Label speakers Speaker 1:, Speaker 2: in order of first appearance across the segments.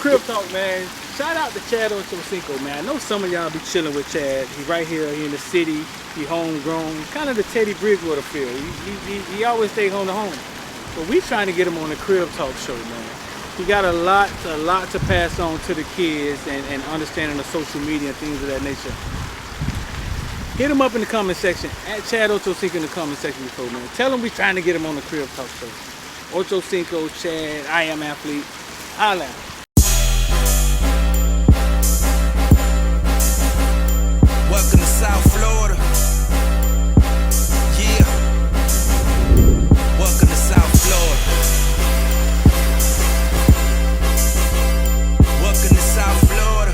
Speaker 1: Crib Talk, man. Shout out to Chad Ochocinco, man. I know some of y'all be chilling with Chad. He right here, he in the city, he homegrown. Kind of the Teddy Bridgewater feel. He always stay home to home. But we trying to get him on the Crib Talk show, man. He got a lot to pass on to the kids and understanding of social media and things of that nature. Hit him up in the comment section, at Chad Ochocinco in the comment section before, man. Tell him we trying to get him on the Crib Talk show. Ochocinco, Chad, I Am Athlete. Holla.
Speaker 2: Welcome to South Florida. Yeah. Welcome to South Florida. Welcome to South Florida.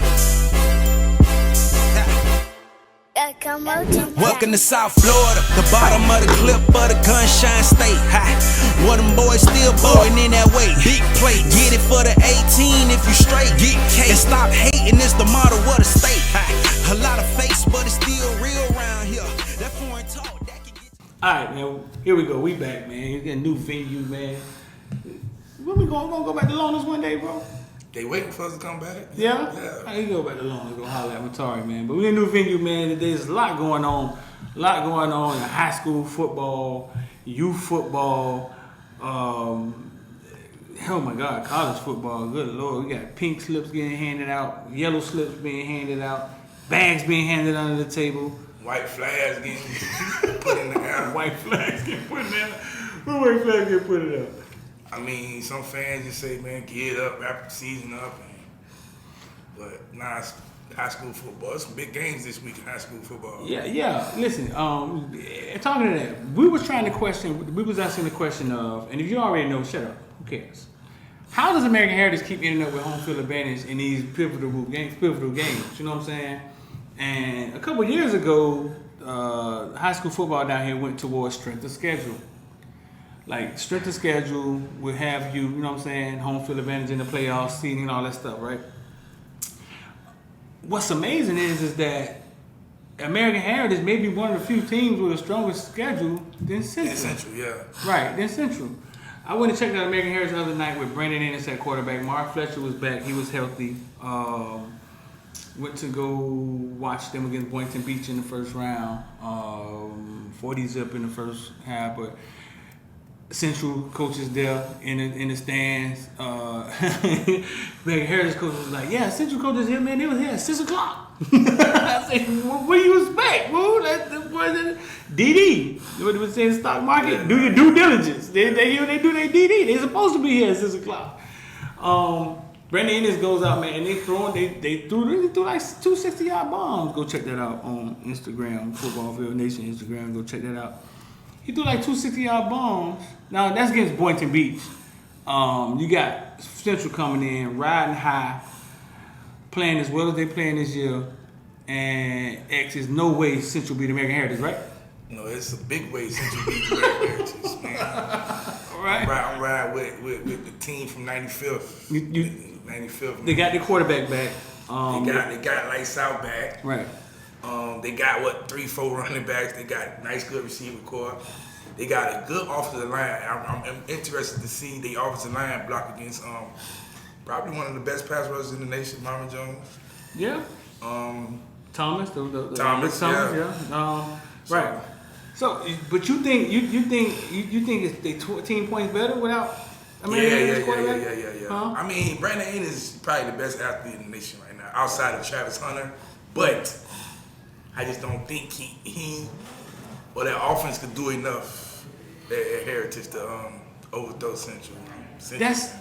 Speaker 2: Welcome to South Florida, the bottom of the clip of the Gunshine State. One of them boys still boring in that way. Big plate, get it for the 18 if you straight. Get cake and stop hating, it's the motto of the state. A lot of fakes, but it's still real around here. That foreign talk, that can get you.
Speaker 1: Alright, man, here we go. We back, man. We got a new venue, man. When we gonna go back to Loners one day, bro?
Speaker 3: They waiting for us to come back.
Speaker 1: Yeah? I can go back to Loners, go holler at Matari, man. But we in a new venue, man. There's a lot going on. A lot going on in high school football, youth football, oh my God, college football. Good Lord. We got pink slips getting handed out, yellow slips being handed out, bags being handed under the table.
Speaker 3: White flags getting put in the air.
Speaker 1: White flags getting put in there. What white flags getting put in there?
Speaker 3: I mean, some fans just say, man, get up, wrap the season up. But nah, it's high school football. There's some big games this week in high school football.
Speaker 1: Yeah. Listen, talking to that, we was asking the question of, and if you already know, shut up. Who cares? How does American Heritage keep ending up with home field advantage in these pivotal games? You know what I'm saying? And a couple years ago, high school football down here went towards strength of schedule. Like, strength of schedule would have you, you know what I'm saying, home field advantage in the playoffs, seeding, all that stuff, right? What's amazing is that American Heritage may be one of the few teams with a stronger schedule than Central.
Speaker 3: Central, yeah.
Speaker 1: Right, than Central. I went and checked out American Heritage the other night with Brandon Ennis at quarterback. Mark Fletcher was back. He was healthy. Went to go watch them against Boynton Beach in the first round. 40-zip in the first half, but Central coaches there in the stands. American Heritage coach was like, yeah, Central coaches here, man. They was here at 6 o'clock. I said, what do you expect, bro? That's DD. What they would say in the stock market? Do your due diligence. They do their DD. They supposed to be here at 6 o'clock. Brandon Ennis goes out, man, and they threw like 2 60-yard bombs. Go check that out on Instagram, FOOTBALLVILLE Nation Instagram. Go check that out. He threw like 2 60-yard bombs. Now, that's against Boynton Beach. You got Central coming in, riding high, playing as well as they playing this year. And X is no way Central beat American Heritage, right?
Speaker 3: No, it's a big way Central beat American Heritage, man.
Speaker 1: All right.
Speaker 3: I'm riding with the team from 95th. 95th.
Speaker 1: They got their quarterback back.
Speaker 3: They got Lights Out back.
Speaker 1: Right.
Speaker 3: They got 3-4 running backs. They got nice, good receiver core. They got a good offensive line. I'm interested to see the offensive line block against probably one of the best pass rushers in the nation, Mama Jones.
Speaker 1: Yeah. Thomas,
Speaker 3: Thomas,
Speaker 1: yeah. Right. So, but you think it's they 10 points better without American quarterback?
Speaker 3: Yeah.
Speaker 1: Huh?
Speaker 3: I mean, Brandon Ennis is probably the best athlete in the nation right now, outside of Travis Hunter. But I just don't think he or that offense could do enough at Heritage to overthrow Central.
Speaker 1: That's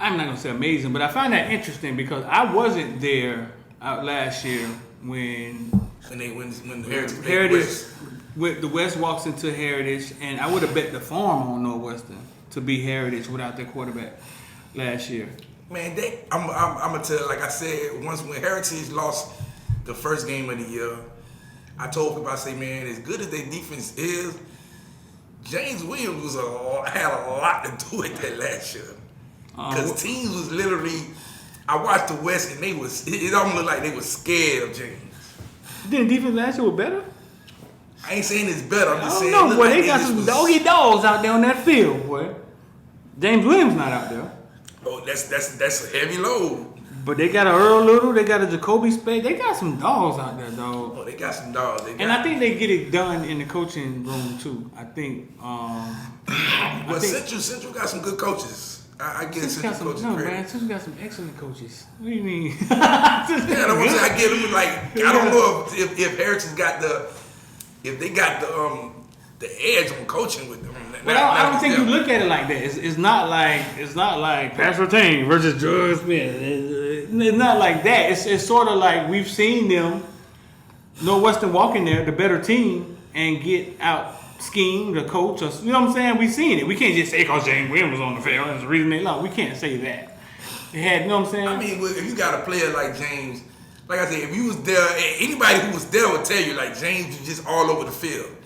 Speaker 1: I'm not gonna say amazing, but I find that interesting because I wasn't there last year when Heritage the West walks into Heritage, and I would have bet the farm on Northwestern to be Heritage without their quarterback last year.
Speaker 3: Man, I'm gonna tell you, like I said, once when Heritage lost the first game of the year, I told people, I say, man, as good as their defense is, James Williams had a lot to do with that last year. Because teams was literally, I watched the West and it almost looked like they was scared of James.
Speaker 1: Didn't defense last year was better?
Speaker 3: I ain't saying it's better. I'm just saying.
Speaker 1: No, boy, they got some doggy dogs out there on that field, boy. James Williams not out there.
Speaker 3: Oh, that's a heavy load.
Speaker 1: But they got a Earl Little, they got a Jacoby Spade, they got some dogs out there, dog.
Speaker 3: Oh, they got some dogs.
Speaker 1: And I think they get it done in the coaching room too. I think.
Speaker 3: Well, Central got some good coaches. I get Central coaches
Speaker 1: no,
Speaker 3: credit.
Speaker 1: man, Central got some excellent coaches. What do you mean?
Speaker 3: Yeah, that's what I'm saying. I get them like I don't know if Heritage got if they got the edge on coaching with them.
Speaker 1: But I don't think you look at it like that. It's not like Pastor Tang versus George Smith. It's not like that. It's sort of like we've seen them, Northwestern walk in there, the better team, and get out schemed the coach. Or, you know what I'm saying? We've seen it. We can't just say because James Williams was on the field. That's the reason they lost. We can't say that. They had, you know what I'm saying?
Speaker 3: I mean, if you got a player like James, like I said, if you was there, anybody who was there would tell you like James was just all over the field.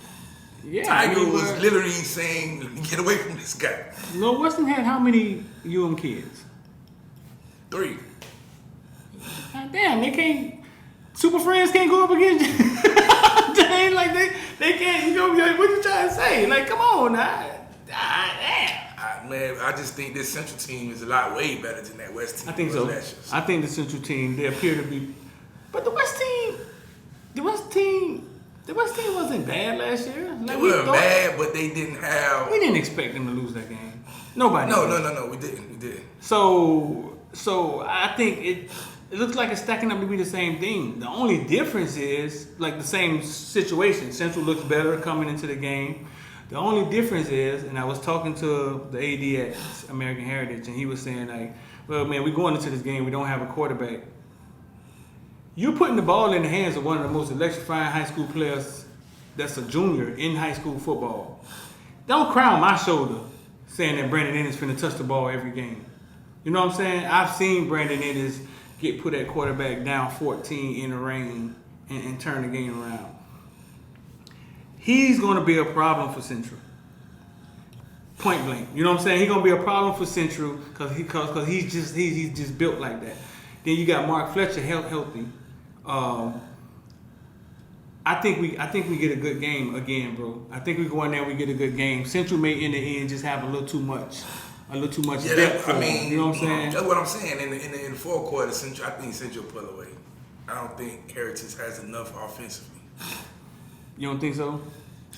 Speaker 1: Yeah,
Speaker 3: Tiger was literally saying, "Get away from this guy."
Speaker 1: Northwestern had how many kids?
Speaker 3: 3.
Speaker 1: God damn, they can't. Super Friends can't go up against James. Like they can't. You know what you trying to say? Like, come on, now. Damn.
Speaker 3: Man, I just think this Central team is a lot way better than that West team.
Speaker 1: I think so. I think the Central team, they appear to be, but the West team wasn't bad last year. Like,
Speaker 3: they weren't bad, but they didn't have.
Speaker 1: We didn't expect them to lose that game. Nobody.
Speaker 3: No. We didn't.
Speaker 1: So I think it looks like it's stacking up to be the same thing. The only difference is like the same situation. Central looks better coming into the game. The only difference is, and I was talking to the AD at American Heritage, and he was saying like, "Well, man, we're going into this game. We don't have a quarterback. You're putting the ball in the hands of one of the most electrifying high school players that's a junior in high school football. Don't cry on my shoulder saying that Brandon Ennis finna touch the ball every game. You know what I'm saying? I've seen Brandon Ennis get put at quarterback down 14 in the rain and turn the game around. He's going to be a problem for Central. Point blank. You know what I'm saying? He's going to be a problem for Central because he's just built like that. Then you got Mark Fletcher healthy. I think we get a good game again, bro. I think we go in there and we get a good game. Central may in the end just have a little too much depth.
Speaker 3: I mean,
Speaker 1: you know what I'm saying?
Speaker 3: That's what I'm saying. In the fourth quarter, I think Central pull away. I don't think Heritage has enough offensively.
Speaker 1: You don't think so?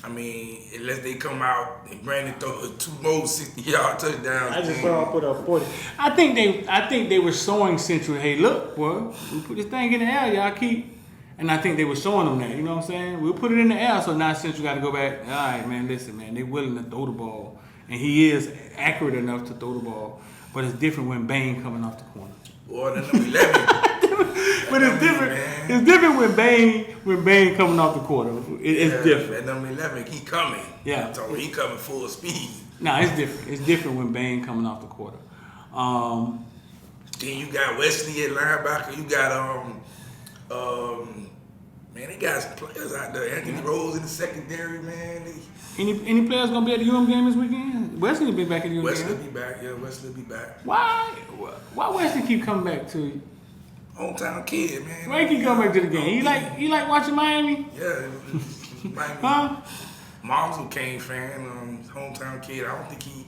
Speaker 3: I mean, unless they come out and Brandon throw 2 more 60-yard touchdowns.
Speaker 1: I just saw him put up 40. I think they were showing Central, hey, look, boy, we put this thing in the air, y'all keep. And I think they were showing them that, you know what I'm saying? We'll put it in the air, so now Central got to go back. All right, man, listen, man, they're willing to throw the ball. And he is accurate enough to throw the ball. But it's different when Bain coming off the corner.
Speaker 3: Boy, the number 11.
Speaker 1: But it's different. Man. It's different when Bain coming off the quarter. It's different.
Speaker 3: That number 11, he coming.
Speaker 1: Yeah.
Speaker 3: He coming full speed.
Speaker 1: No, it's different. It's different when Bain coming off the quarter.
Speaker 3: Then you got Wesley at linebacker. You got man, they got some players out there. Anthony Rose in the secondary, man.
Speaker 1: Any players gonna be at the UM game this weekend? Wesley will be back at the UM game.
Speaker 3: Wesley will be back. Yeah, Wesley will be back.
Speaker 1: Why Wesley keep coming back to you?
Speaker 3: Hometown kid, man.
Speaker 1: Why he keep coming back to the game? He like watching Miami?
Speaker 3: Yeah, Miami.
Speaker 1: Huh?
Speaker 3: Mom's a Kane fan. Hometown kid. I don't think he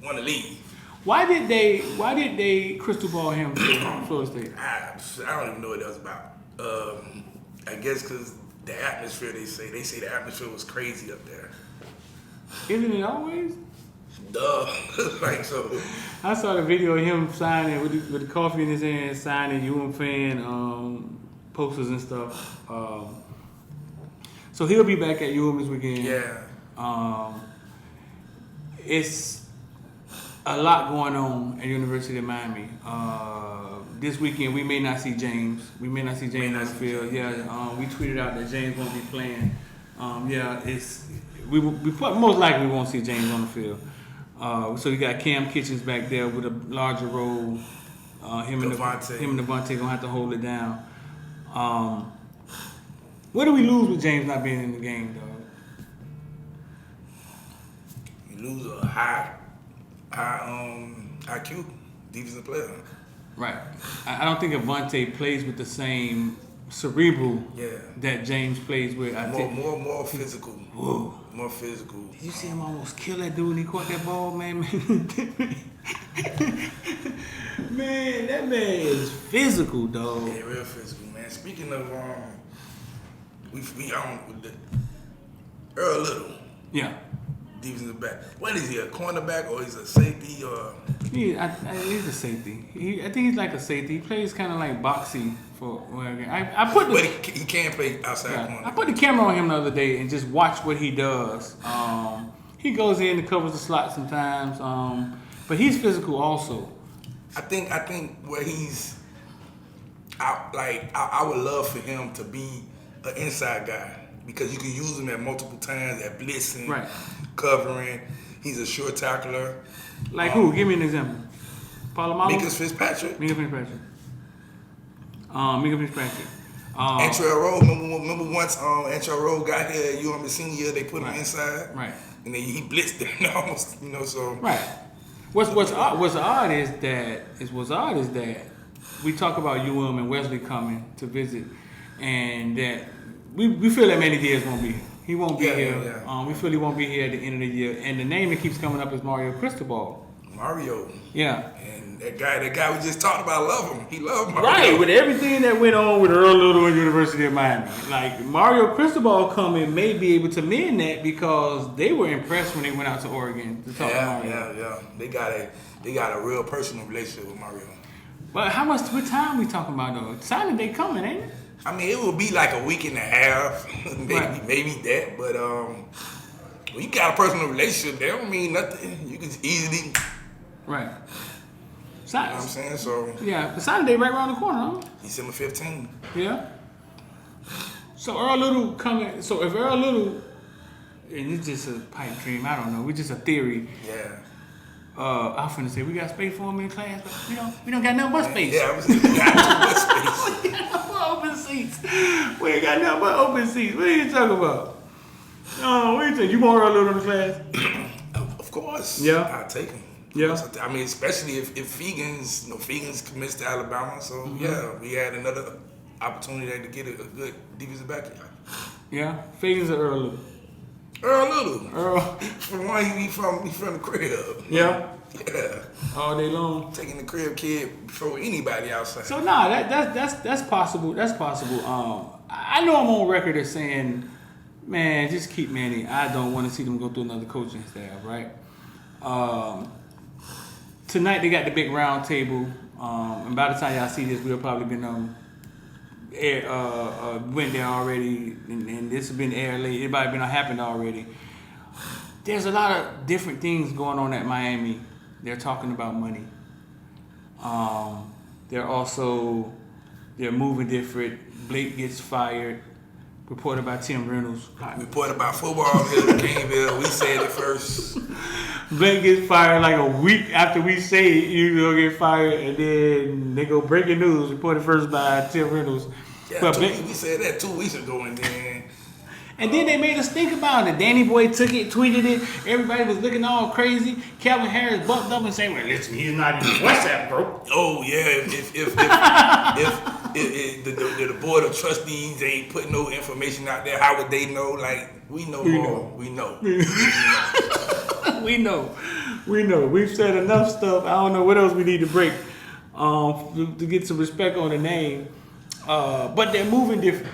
Speaker 3: want to leave.
Speaker 1: Why did they Cristobal him to Florida State?
Speaker 3: I don't even know what that was about. I guess because the atmosphere. They say the atmosphere was crazy up there.
Speaker 1: Isn't it always?
Speaker 3: Duh. Like so.
Speaker 1: I saw the video of him signing with the coffee in his hand, signing UM fan posters and stuff. So he'll be back at UM this weekend.
Speaker 3: Yeah.
Speaker 1: It's a lot going on at University of Miami. This weekend we may not see James. We may not see James on the field. Yeah. We tweeted out that James won't be playing. We most likely won't see James on the field. So you got Cam Kitchens back there with a larger role. Him and Devontae gonna have to hold it down. What do we lose with James not being in the game, dog?
Speaker 3: You lose a high IQ defensive player.
Speaker 1: Right. I don't think Devontae plays with the same cerebral that James plays with.
Speaker 3: More physical.
Speaker 1: Whoa.
Speaker 3: More physical.
Speaker 1: Did you see him almost kill that dude when he caught that ball, man? Man, that man is physical, dog.
Speaker 3: Yeah, real physical, man. Speaking of, we on with the Earl Little.
Speaker 1: Yeah.
Speaker 3: Defensive back. What is he, a cornerback or he's a safety or?
Speaker 1: He's a safety. I think he's like a safety. He plays kind of like boxy for. I put the.
Speaker 3: But he can play outside corner.
Speaker 1: I put the camera on him the other day and just watch what he does. He goes in and covers the slot sometimes, but he's physical also.
Speaker 3: I think where he's, I would love for him to be an inside guy because you can use him at multiple times at blitzing,
Speaker 1: right,
Speaker 3: covering. He's a sure tackler.
Speaker 1: Like who? Give me an example. Palomalo?
Speaker 3: Minka Fitzpatrick. Antrell Rowe. Remember once Antrell Rowe got here at UM senior year, they put him inside.
Speaker 1: Right.
Speaker 3: And then he blitzed them almost, so.
Speaker 1: Right. What's odd is that we talk about UM and Wesley coming to visit, and that we feel that Manny Diaz won't be here. He won't be here. Yeah. We feel he won't be here at the end of the year. And the name that keeps coming up is Mario Cristobal.
Speaker 3: Mario.
Speaker 1: Yeah.
Speaker 3: And that guy we just talked about, I love him. He loved Mario.
Speaker 1: Right, with everything that went on with Earl Little and University of Miami. Like, Mario Cristobal coming may be able to mend that because they were impressed when they went out to Oregon to talk to Mario.
Speaker 3: Yeah. They got a real personal relationship with Mario.
Speaker 1: But what time we talking about though? Signing day coming, ain't it?
Speaker 3: I mean, it will be like a week and a half, maybe that. But when you got a personal relationship, that don't mean nothing. You can easily,
Speaker 1: right?
Speaker 3: You know what I'm saying? So
Speaker 1: yeah, the signing day right around the corner, huh?
Speaker 3: December 15th.
Speaker 1: Yeah. So Earl Little coming. So if Earl Little, and it's just a pipe dream, I don't know. It's just a theory.
Speaker 3: Yeah.
Speaker 1: I'm finna say we got space for him in class, but we don't got nothing but space.
Speaker 3: Yeah, we got too much space.
Speaker 1: We got nothing but open seats. We ain't got nothing but open seats. What are you talking about? Oh, what you think? You want Earl Little in the class?
Speaker 3: Of course.
Speaker 1: Yeah.
Speaker 3: I'll take him.
Speaker 1: Yeah.
Speaker 3: I mean, especially if Fegans commits to Alabama. So yeah, we had another opportunity to get a good defensive back.
Speaker 1: Yeah. Fegans or Earl Little?
Speaker 3: Earl Little.
Speaker 1: Earl.
Speaker 3: He from the crib.
Speaker 1: Yeah.
Speaker 3: Yeah.
Speaker 1: All day long.
Speaker 3: Taking the crib kid before anybody outside.
Speaker 1: So that's possible. That's possible. I know I'm on record as saying, man, just keep Manny. I don't want to see them go through another coaching staff, right? Tonight they got the big round table, and by the time y'all see this, we'll probably been went there already, and this has been aired late. It might have been happened already. There's a lot of different things going on at Miami. They're talking about money. They're moving different. Blake gets fired. Reported by Tim Reynolds.
Speaker 3: Reported by FOOTBALLVILLE in Caneville. We said it first.
Speaker 1: Blake gets fired like a week after we say it, you gonna get fired, and then they go breaking news. Reported first by Tim Reynolds.
Speaker 3: Yeah, we said that 2 weeks ago, and then
Speaker 1: they made us think about it. Danny Boy took it, tweeted it. Everybody was looking all crazy. Calvin Harris bumped up and said, "Well, listen, he's not in WhatsApp, bro."
Speaker 3: Oh yeah, if the board of trustees ain't put no information out there, how would they know? Like we know more. We know.
Speaker 1: We know. We've said enough stuff. I don't know what else we need to break to get some respect on the name. But they're moving different.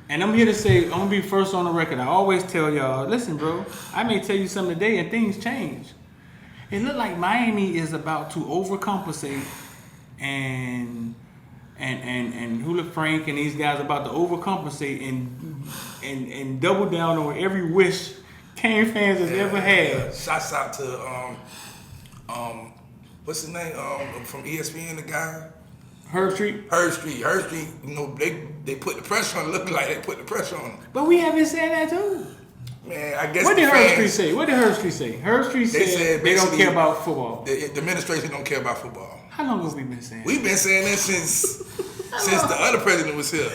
Speaker 1: And I'm here to say, I'm going to be first on the record. I always tell y'all, listen, bro, I may tell you something today and things change. It looked like Miami is about to overcompensate and Hula Frank and these guys about to overcompensate and double down on every wish Cane fans has ever had.
Speaker 3: Yeah. Shouts out to what's his name? From ESPN, the guy.
Speaker 1: Herb Street.
Speaker 3: You know, they put the pressure on. Looking like they put the pressure on.
Speaker 1: But we have been saying that too.
Speaker 3: Man, I guess.
Speaker 1: What did Herb Street say? Herb Street said they don't care about football.
Speaker 3: The administration don't care about football.
Speaker 1: How long have we been saying?
Speaker 3: We've been saying that since the other president was here.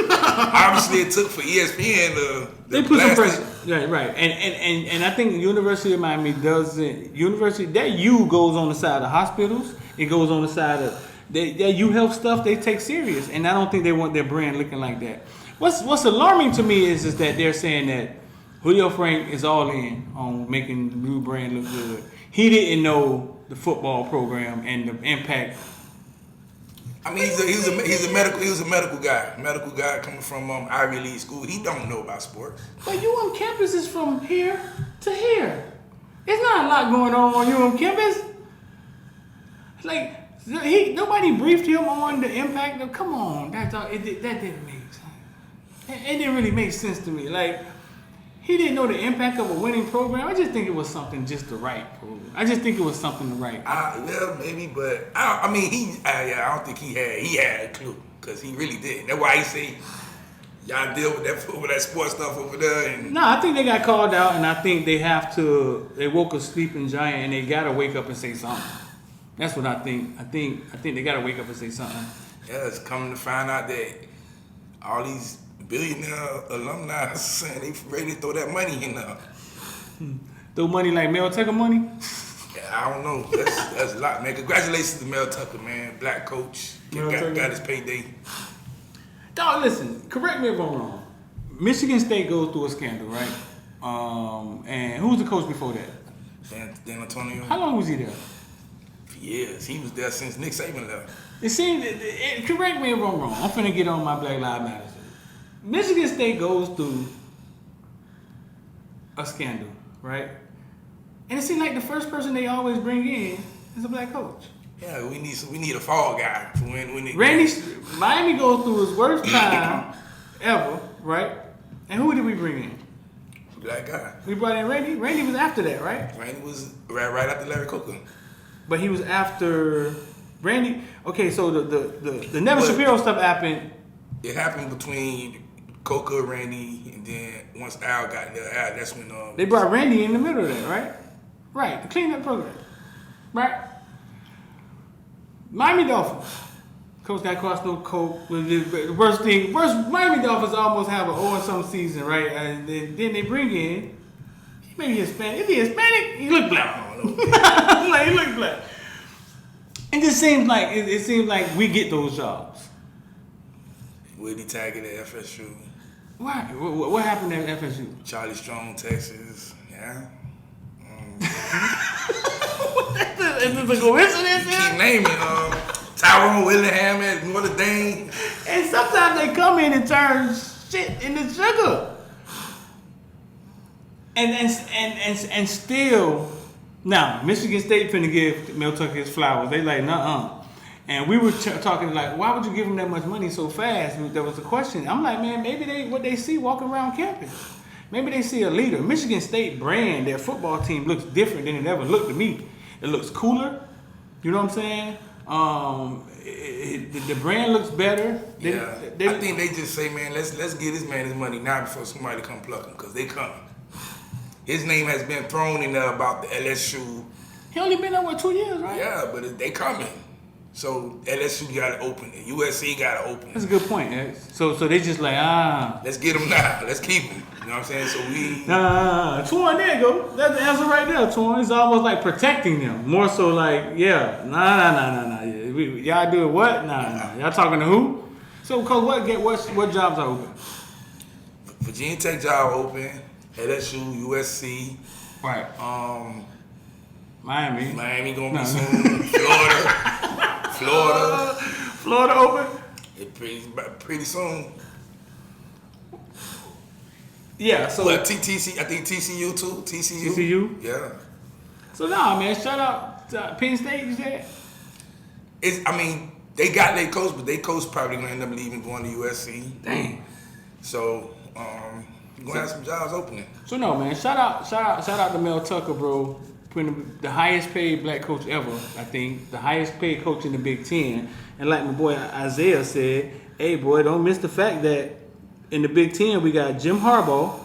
Speaker 3: But obviously, it took for ESPN
Speaker 1: they put some pressure. Right. And I think the University of Miami doesn't. That U goes on the side of hospitals. It goes on the side of that U Health stuff. They take serious, and I don't think they want their brand looking like that. What's alarming to me is that they're saying that Julio Frank is all in on making the blue brand look good. He didn't know the football program and the impact
Speaker 3: I mean, he's a medical guy coming from Ivy League school. He don't know about sports.
Speaker 1: But UM campus is from here to here. It's not a lot going on UM campus. Like nobody briefed him on the impact of. Come on, that didn't make sense. It didn't really make sense to me. Like he didn't know the impact of a winning program. I just think it was something just the right program. I just think it was something the right.
Speaker 3: Well, maybe, but I mean, I don't think he had a clue because he really didn't. That's why he say y'all deal with that sports stuff over there. And
Speaker 1: no, I think they got called out, and I think they woke a sleeping giant, and they gotta wake up and say something. That's what I think. I think they gotta wake up and say something.
Speaker 3: Yeah, it's coming to find out that all these billionaire alumni saying they ready to throw that money in there.
Speaker 1: Throw money like Mel Tucker money?
Speaker 3: Yeah, I don't know. That's a lot, man. Congratulations to Mel Tucker, man. Black coach. Got his payday.
Speaker 1: Dog, listen, correct me if I'm wrong. Michigan State goes through a scandal, right? And who was the coach before that?
Speaker 3: Dan Antonio.
Speaker 1: How long was he there?
Speaker 3: For years. He was there since Nick Saban left.
Speaker 1: It seems, correct me if I'm wrong. I'm finna get on my Black Lives Matter. Michigan State goes through a scandal, right? And it seems like the first person they always bring in is a black coach.
Speaker 3: Yeah, we need a fall guy for when
Speaker 1: Miami goes through his worst time ever, right? And who did we bring in?
Speaker 3: Black guy.
Speaker 1: We brought in Randy. Randy was after that, right?
Speaker 3: Randy was right after Larry Coker.
Speaker 1: But he was after Randy. Okay, so the Nevin Shapiro stuff happened.
Speaker 3: It happened between Coker, Randy, and then once Al got there, that's when
Speaker 1: they brought Randy in the middle of that, right? Right, the cleanup program, right? Miami Dolphins. Coach got cost no coke. The worst Miami Dolphins almost have an 0-something season, right? And then they bring in, maybe Hispanic. If he Hispanic, he look black. Like, he look black. It just seems like it seems like we get those jobs.
Speaker 3: Willie Taggart at FSU.
Speaker 1: Why? What happened at FSU?
Speaker 3: Charlie Strong, Texas. Yeah.
Speaker 1: Is this a coincidence?
Speaker 3: Keep naming Tyrone Willingham at Notre Dame.
Speaker 1: And sometimes they come in and turn shit into sugar. And still, now Michigan State finna give Mel Tucker his flowers. They like, nuh-uh. And we were talking like, why would you give him that much money so fast? There was a question. I'm like, man, maybe what they see walking around campus. Maybe they see a leader. Michigan State brand, their football team looks different than it ever looked to me. It looks cooler. You know what I'm saying? The brand looks better.
Speaker 3: I think they just say, man, let's give this man his money now before somebody come pluck him, because they coming. His name has been thrown in there about the LSU.
Speaker 1: He only been there, 2 years, right?
Speaker 3: Yeah, but they coming. So LSU got to open it. USC got to open it.
Speaker 1: That's a good point. So they just like,
Speaker 3: let's get him now. Let's keep him. You know what I'm saying? So we...
Speaker 1: Twan, there you go. That's the answer right there, Twan. It's almost like protecting them. More so like, yeah, nah. Y'all doing what? Nah. Y'all talking to who? So, Coach, what jobs are open?
Speaker 3: Virginia Tech job open. LSU, USC.
Speaker 1: Right. Miami
Speaker 3: gonna be soon.
Speaker 1: Florida open?
Speaker 3: Pretty soon.
Speaker 1: Yeah, so
Speaker 3: I think TCU too.
Speaker 1: TCU?
Speaker 3: Yeah.
Speaker 1: So man, shout out to Penn State, you said?
Speaker 3: They got their coach, but their coach probably gonna end up leaving, going to USC.
Speaker 1: Dang.
Speaker 3: So you're gonna have some jobs opening.
Speaker 1: So no, man, shout out to Mel Tucker, bro. Putting the highest paid black coach ever, I think. The highest paid coach in the Big Ten. And like my boy Isaiah said, hey boy, don't miss the fact that in the Big Ten we got Jim Harbaugh.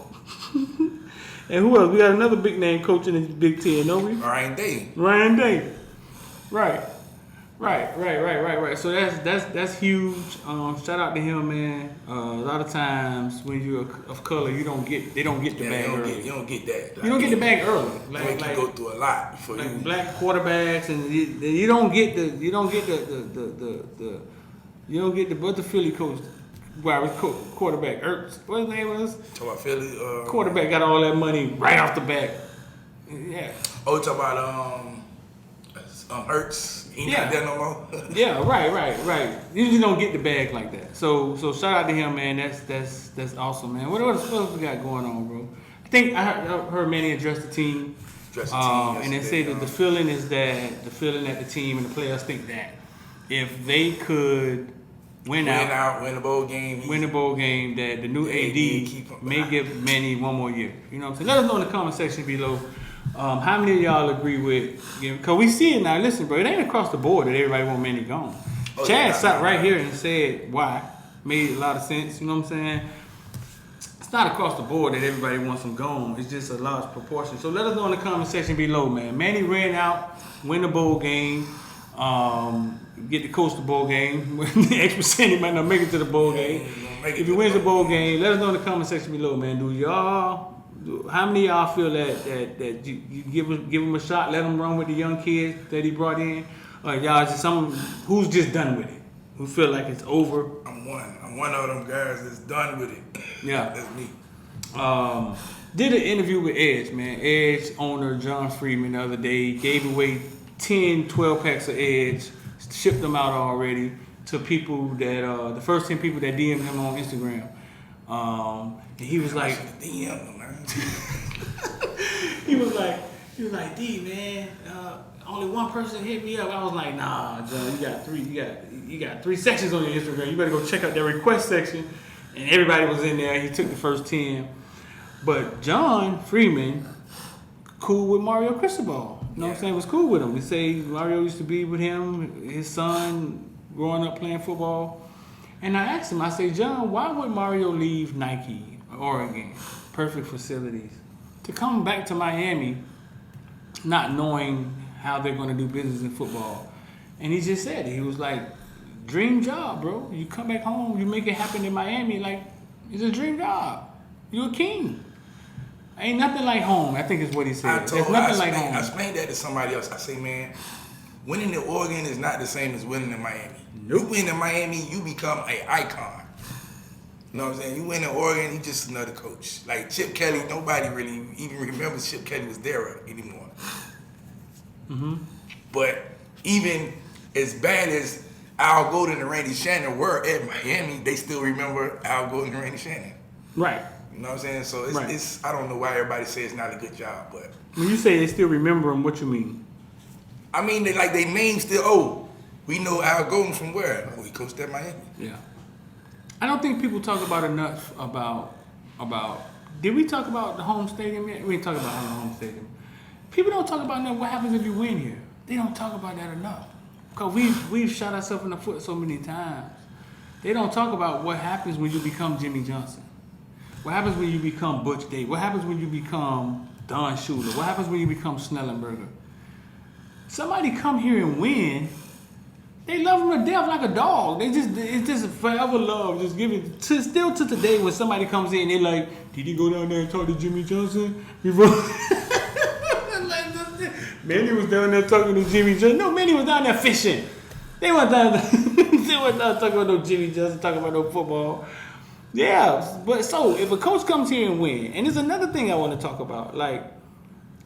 Speaker 1: And who else? We got another big name coach in the Big Ten, don't we?
Speaker 3: Ryan Day.
Speaker 1: Right. So that's huge. Shout out to him, man. A lot of times when you're of color, they don't get the bag early.
Speaker 3: You don't get that.
Speaker 1: You don't get the bag early.
Speaker 3: You go through a lot before you.
Speaker 1: Black quarterbacks, and you don't get the what the Philly coach, quarterback Ertz. What his name was?
Speaker 3: Talk about Philly.
Speaker 1: Quarterback got all that money right off the bat. Yeah.
Speaker 3: Oh, talk about Hurts. He
Speaker 1: Yeah.
Speaker 3: not there no more.
Speaker 1: Yeah, right. You just don't get the bag like that. So shout out to him, man. That's awesome, man. What else we got going on, bro? I think I heard Manny address the team. And they say that the feeling that the team and the players think that if they could win the bowl game, that the new AD may give Manny one more year. You know what I'm saying? Let us know in the comment section below. How many of y'all agree with? Because we see it now. Listen, bro, it ain't across the board that everybody want Manny gone. Chad sat right here and said why. Made a lot of sense. You know what I'm saying? It's not across the board that everybody wants him gone. It's just a large proportion. So let us know in the comment section below, man. Manny ran out, win the bowl game, get to coach the bowl game. The X% he might not make it to the bowl game. If he wins the bowl game, let us know in the comment section below, man. How many of y'all feel that you give him a shot, let him run with the young kids that he brought in? Or y'all just who's just done with it? Who feel like it's over?
Speaker 3: I'm one of them guys that's done with it.
Speaker 1: Yeah.
Speaker 3: That's me.
Speaker 1: Did an interview with Edge, man. Edge owner John Freeman the other day gave away 10, 12 packs of Edge, shipped them out already to people that, the first 10 people that DM'd him on Instagram. And he was like, he was like, D, man, only one person hit me up. I was like, nah, John, you got 3 sections on your Instagram. You better go check out that request section. And everybody was in there. He took the first 10. But John Freeman, cool with Mario Cristobal. You know what I'm saying? Was cool with him. They say Mario used to be with him, his son, growing up playing football. And I asked him, I say, John, why would Mario leave Nike, Oregon, perfect facilities, to come back to Miami, not knowing how they're going to do business in football? And he just said it. He was like, dream job, bro. You come back home, you make it happen in Miami, like, it's a dream job. You're a king. Ain't nothing like home, I think is what he said. There's nothing like home.
Speaker 3: I explained that to somebody else. I say, man, winning in Oregon is not the same as winning in Miami. You win in Miami, you become an icon. You know what I'm saying? You win in Oregon, you just another coach. Like Chip Kelly, nobody really even remembers Chip Kelly was there anymore.
Speaker 1: Mm-hmm.
Speaker 3: But even as bad as Al Golden and Randy Shannon were at Miami, they still remember Al Golden and Randy Shannon.
Speaker 1: Right.
Speaker 3: You know what I'm saying? So it's I don't know why everybody says it's not a good job, but
Speaker 1: when you say they still remember him, what you mean?
Speaker 3: I mean, they name still, we know Al Golden from where? Oh, he coached at Miami.
Speaker 1: Yeah. I don't think people talk about enough about did we talk about the home stadium yet? We didn't talk about the home stadium. People don't talk about enough what happens if you win here. They don't talk about that enough. Because we've shot ourselves in the foot so many times. They don't talk about what happens when you become Jimmy Johnson. What happens when you become Butch Davis? What happens when you become Don Shula? What happens when you become Snellenberger? Somebody come here and win, they love him to death like a dog. It's just forever love. Just give it still to today when somebody comes in, they're like, did he go down there and talk to Jimmy Johnson? Manny was down there talking to Jimmy Johnson. No, Manny was down there fishing. They weren't down there, talking about no Jimmy Johnson, talking about no football. Yeah, but so if a coach comes here and win, and there's another thing I want to talk about, like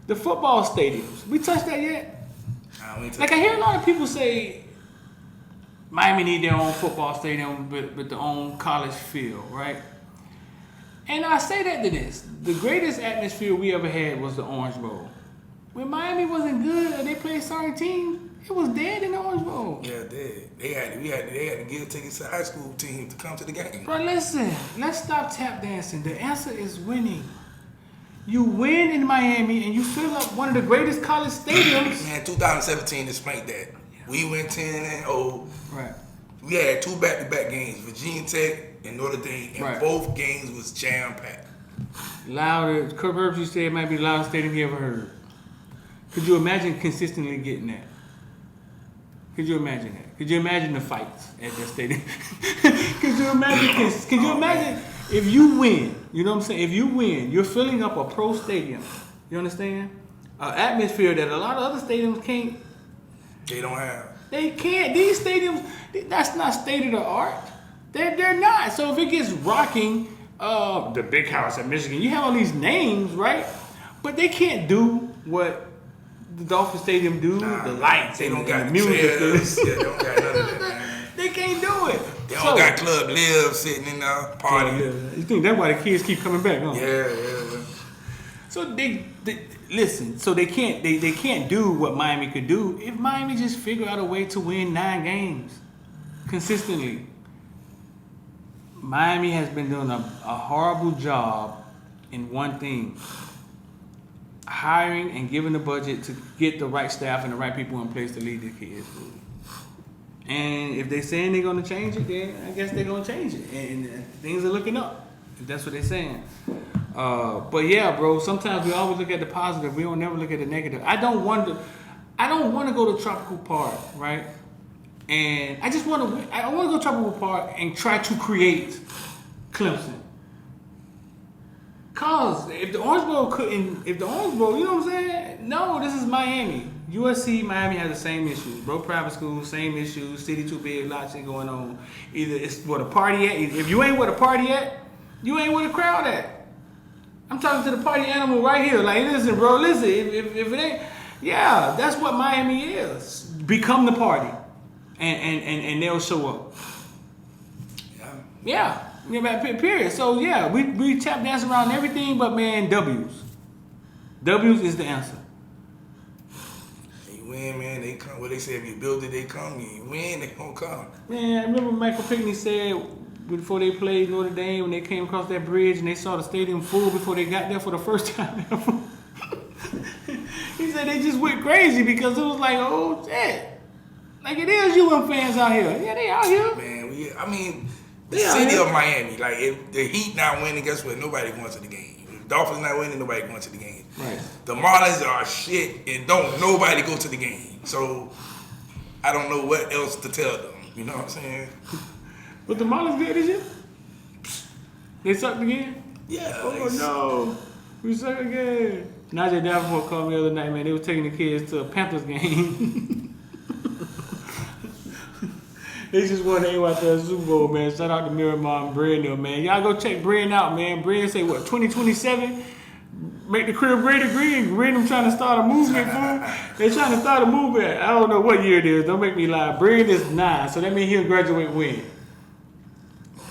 Speaker 1: the football stadiums. We touched that yet? Like I hear a lot of people say Miami need their own football stadium, but their own college field, right? And I say that to this: the greatest atmosphere we ever had was the Orange Bowl. When Miami wasn't good or they played sorry teams, it was dead in the Orange Bowl.
Speaker 3: Yeah, dead. They had to give tickets to high school teams to come to the game.
Speaker 1: Bro, listen, let's stop tap dancing. The answer is winning. You win in Miami and you fill up one of the greatest college stadiums.
Speaker 3: Man, 2017 explained that. We went 10-0.
Speaker 1: Right.
Speaker 3: We had 2 back-to-back games, Virginia Tech and Notre Dame, and both games was jam-packed.
Speaker 1: Louder. Kirk Herbstreit used to say it might be the loudest stadium he ever heard. Could you imagine consistently getting that? Could you imagine that? Could you imagine the fights at that stadium? Could you imagine if you win, you know what I'm saying? If you win, you're filling up a pro stadium. You understand? An atmosphere that a lot of other stadiums can't.
Speaker 3: They don't have.
Speaker 1: They can't. These stadiums, that's not state of the art. They're not. So if it gets rocking, the Big House at Michigan, you have all these names, right? But they can't do what the Dolphin Stadium do? The lights,
Speaker 3: they don't
Speaker 1: and
Speaker 3: got
Speaker 1: the
Speaker 3: the
Speaker 1: music.
Speaker 3: chairs. Yeah, they don't got none of that, man.
Speaker 1: They can't do it.
Speaker 3: They don't got Club Live sitting in the party.
Speaker 1: Yeah. You think that's why the kids keep coming back, huh?
Speaker 3: Yeah.
Speaker 1: So they listen. So they can't do what Miami could do if Miami just figure out a way to win 9 games consistently. Miami has been doing a horrible job in one thing: hiring and giving the budget to get the right staff and the right people in place to lead the kids. And if they're saying they're going to change it, then I guess they're going to change it. And things are looking up, if that's what they're saying. But yeah, bro, sometimes we always look at the positive. We don't never look at the negative. I don't want to go to Tropical Park, right? And I want to go to Tropical Park and try to create Clemson. Cause if the Orange Bowl, you know what I'm saying? No, this is Miami. USC, Miami has the same issues. Broke private schools, same issues. City too big, lots of shit going on. Either it's where the party at. If you ain't where the party at, you ain't where the crowd at. I'm talking to the party animal right here. Like, listen, bro, listen. If it ain't, yeah, that's what Miami is. Become the party, and they'll show up. Yeah. Period. So yeah, we tap dance around everything, but man, W's is the answer.
Speaker 3: You win, man. They come. What they say, if you build it, they come. You win, they gonna come.
Speaker 1: Man, I remember Michael Pickney said before they played Notre Dame, when they came across that bridge and they saw the stadium full before they got there for the first time ever. He said they just went crazy because it was like, oh shit, like it is UM fans out here. Yeah, they out here.
Speaker 3: Man, the city of Miami, like if the Heat not winning, guess what? Nobody going to the game. If the Dolphins not winning, nobody going to the game.
Speaker 1: Right.
Speaker 3: The Marlins are shit and don't nobody go to the game. So I don't know what else to tell them. You know what I'm saying?
Speaker 1: But the Marlins good this year? They sucked again?
Speaker 3: Yeah.
Speaker 1: Oh no, we suck again. Najee Davenport called me the other night, man. They was taking the kids to a Panthers game. They just won the AYT Super Bowl, man. Shout out to Miramar and Brandon, man. Y'all go check Brandon out, man. Brandon say, what, 2027? Make the crib great again. Brandon trying to start a movement, fool. They trying to start a movement. I don't know what year it is. Don't make me lie. Brandon is 9, so that means he'll graduate when?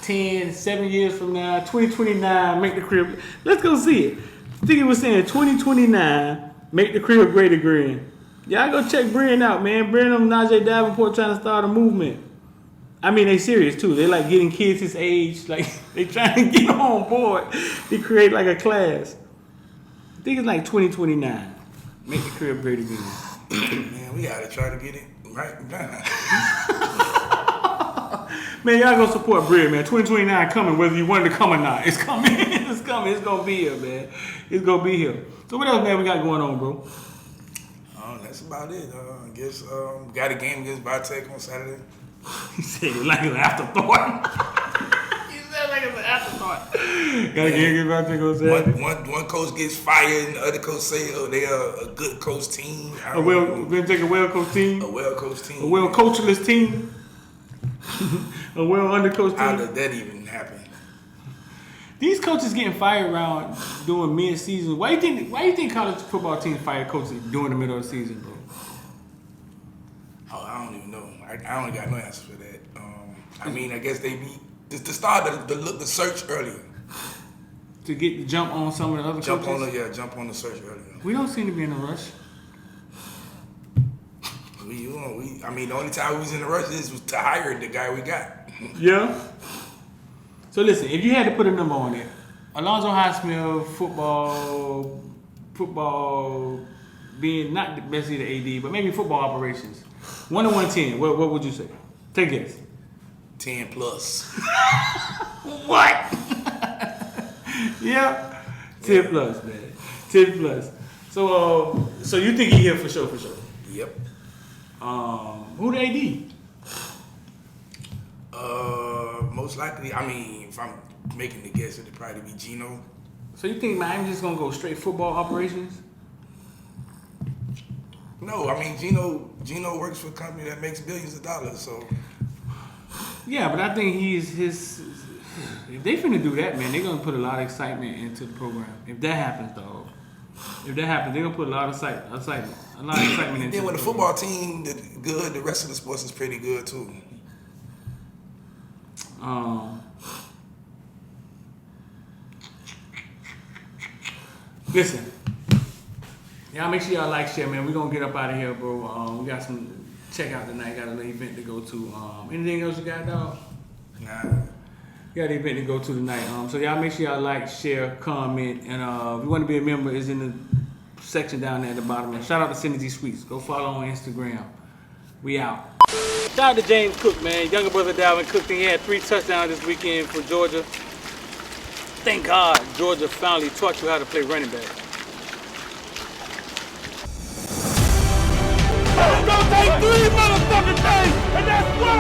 Speaker 1: 7 years from now, 2029, make the crib. Let's go see it. I think he was saying 2029, make the crib great again. Y'all go check Brandon out, man. Brandon and Najee Davenport trying to start a movement. I mean, they serious too. They like getting kids his age. Like, they trying to get on board to create like a class. I think it's like 2029. Make the crib great again.
Speaker 3: Man, we gotta try to get it right now.
Speaker 1: Man, y'all gonna support Bread, man. 2029 coming, whether you want it to come or not. It's coming. It's coming. It's gonna be here, man. It's gonna be here. So what else, man, we got going on, bro?
Speaker 3: That's about it. I guess got a game against Vitek on Saturday.
Speaker 1: He said it like an afterthought. He said like it's an afterthought. Got a game against Vitek on Saturday.
Speaker 3: One coach gets fired and the other coach say, oh, they are a good coach team.
Speaker 1: A well-coached team.
Speaker 3: A well-coached team.
Speaker 1: A well-coachless team. A well-undercoached team.
Speaker 3: How did that even happen?
Speaker 1: These coaches getting fired around during mid-season. Why you think college football teams fire coaches during the middle of the season, bro?
Speaker 3: Oh, I don't even know. I don't got no answer for that. I mean, I guess they be to start the search earlier.
Speaker 1: To get the jump on some of the other coaches?
Speaker 3: Jump on the search earlier.
Speaker 1: We don't seem to be in a rush.
Speaker 3: I mean, the only time we was in a rush was to hire the guy we got.
Speaker 1: Yeah. So listen, if you had to put a number on it, Alonzo Highsmith, football being not the best either AD, but maybe football operations. 1 to 110, what would you say? Take a guess.
Speaker 3: 10 plus.
Speaker 1: What? Yeah. 10 plus, man. 10 plus. So you think he here for sure?
Speaker 3: Yep.
Speaker 1: Who the AD?
Speaker 3: Most likely, I mean, if I'm making the guess, it'd probably be Gino.
Speaker 1: So you think Miami's just gonna go straight football operations?
Speaker 3: No, I mean Gino works for a company that makes billions of dollars. So
Speaker 1: yeah, but I think if they finna do that, man, they're gonna put a lot of excitement into the program. If that happens, though, If that happens, they're gonna put a lot of excitement into
Speaker 3: Then
Speaker 1: it.
Speaker 3: when the football team good, the rest of the sports is pretty good too.
Speaker 1: Listen, y'all make sure y'all like, share, man. We gonna get up out of here, bro. We got some checkout tonight. Got a little event to go to. Anything else you got, dog?
Speaker 3: Nah.
Speaker 1: You got an event to go to tonight. So y'all make sure y'all like, share, comment, and if you want to be a member, it's in the section down there at the bottom. And shout out to Synergy Sweets. Go follow on Instagram. We out. Shout out to James Cook, man. Younger brother Dalvin Cook. He had 3 touchdowns this weekend for Georgia. Thank God Georgia finally taught you how to play running back.
Speaker 4: It's gonna take 3 motherfucking days, and that's why.